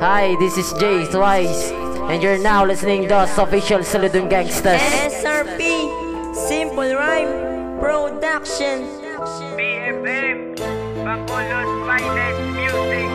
Hi, this is Jay Twice, and you're now listening to us official Saludong Gangsters. SRP, Simple Rhyme Production. BFM, Bacolod Finest Music.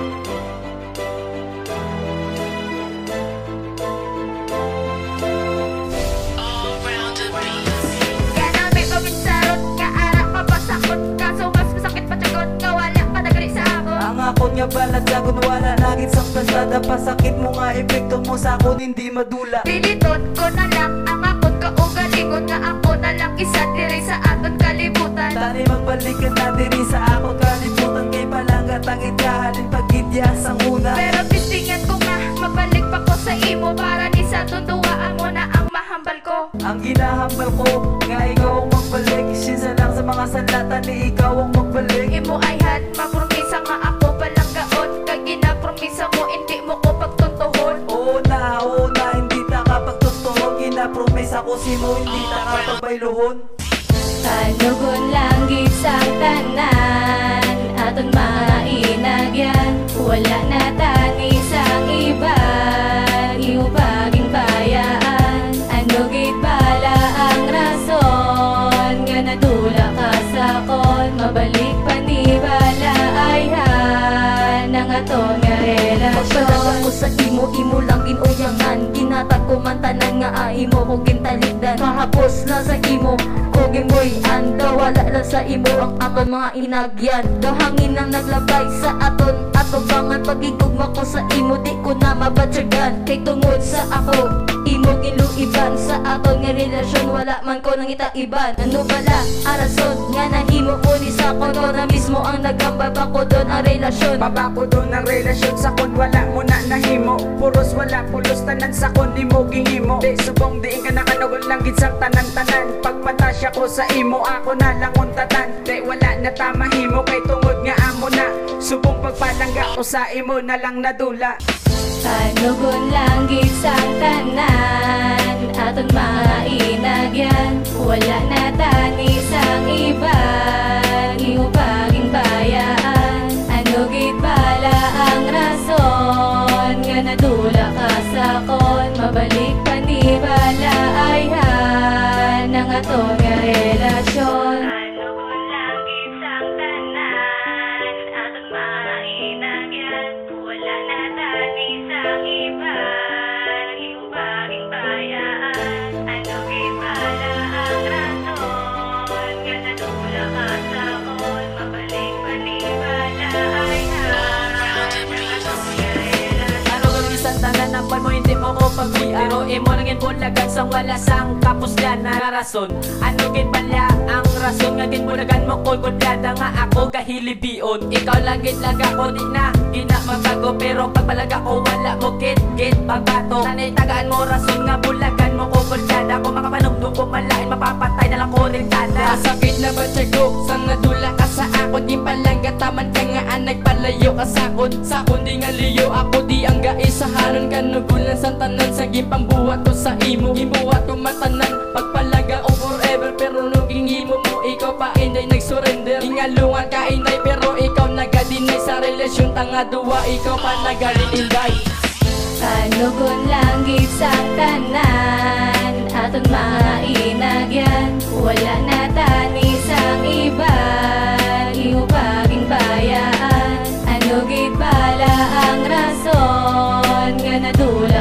Ganamit ko binsarot, kaara ka pasakot, kaso mas masakit patsagot, kawala ka nagali sa ako. Ang akon nga balat sagon wala nagit sa pasada, pasakit mo nga epekto mo sa akon hindi madula. Pilitot ko na lang ang akot kaugalingon nga ako na lang isa diri sa aton kalibutan. Tani magbalikan na diri sa akon kalibutan, kay palangga tangit kahalin pagidya sang una. Pero pistingan ko nga, mabalik pa ko sa imo para di sa tunduaan mo na ang mahambal ko. Ang ginahambal ko nga ikaw ang magbalik, sinsa lang sa mga salatan ni ikaw ang magbalik. Imo ay had, mapromisa nga ako palang gaot, kag ginapromisa mo hindi mo ko pagtuntuhon. Oo na, hindi ta kapagtutuhon, ginapromesa ko si mo hindi ta kapagbayluhon. Tanugon lang gisang tanan, aton mga inagyan, wala na tani sang iban, iupaging bayaan. Ano gid bala ang rason, nga nadula ka sakon, mabalik pa ni bala ay han, ang aton nga relasyon. Pagpalaga ko sa imo, imo lang ginuyangan, ginatag ko man tanan nga imo ko gintaligdan. Mahapos na sa imo Gimoy anda, wala lang sa imo ang aton mga inagyan. Dahangin ang naglabay sa aton atubangan, pagigugma ko sa imo di ko na mabatsyagan. Kay tungod sa ako imo giluiban, sa aton nga relasyon wala man ko nang itaiban. Ano bala arason nga nahimo ko ni sa kon, ko na mismo ang nagambaba ko doon ang relasyon. Baba ko doon ang relasyon sa kon, wala mo na nahimo. Puros wala pulos tanan sa kon, di mo gihimo. Di subong di ka nakanagon lang gitsang tanan-tanan. Pagpatasya ko sa imo, ako na lang untatan. Di wala na tamahimo, kay tungod nga amo na. Subong pagpalangga ko sa imo na lang nadula. Tanugon lang gisang tanan, aton mga inagyan, wala na tani sang iban, iupaging bayaan. Ano gid bala ang rason, nga nadula ka sakon, mabalik pa ni bala ay han, ang aton nga relasyon. Tanugon lang gisang tanan, aton mga inagyan, wala na tani sang iban, iupaging bayaan. Ano gid bala ang rason, nga nadula ka sakon, mabalik pa ni bala ay han, Ano gawin sa tanan ng pan mo hindi mo ko pagbian, pero imo nang inbulagan sang wala sang kapuslan na rason. Ano gid bala ang rason nga ginbulagan mo ko kudyada nga ako kahilibion. Ikaw lang gid laga ko di na gina magbago, pero pagpalaga ko wala mo gid pagbato. Sanay tagaan mo rason nga bulagan mo ko kudyada, ko makapanugtog ko malain mapapatay na lang ko rintada. Sakit na ba tiyago, sang nadula ka sa akon, di palang gataman ka nga anay palayo ka sakon. Sakon di nga liyo ako di ang gaisahanon, kanugulan sa tanan sa gipambuhat ko sa imo. Gibuhat ko matanan, pagpalaga o forever, pero nung gingimo mo ikaw pa inday nagsurrender. Ingalungan ka inday, pero ikaw nagadinay sa relasyon, tanga duwa ikaw pa nagarin inday. Tanugon lang gisang tanan, aton mga inagyan, wala na tani sang iban, iupaging bayaan. Ano gid bala ang rason, nga nadula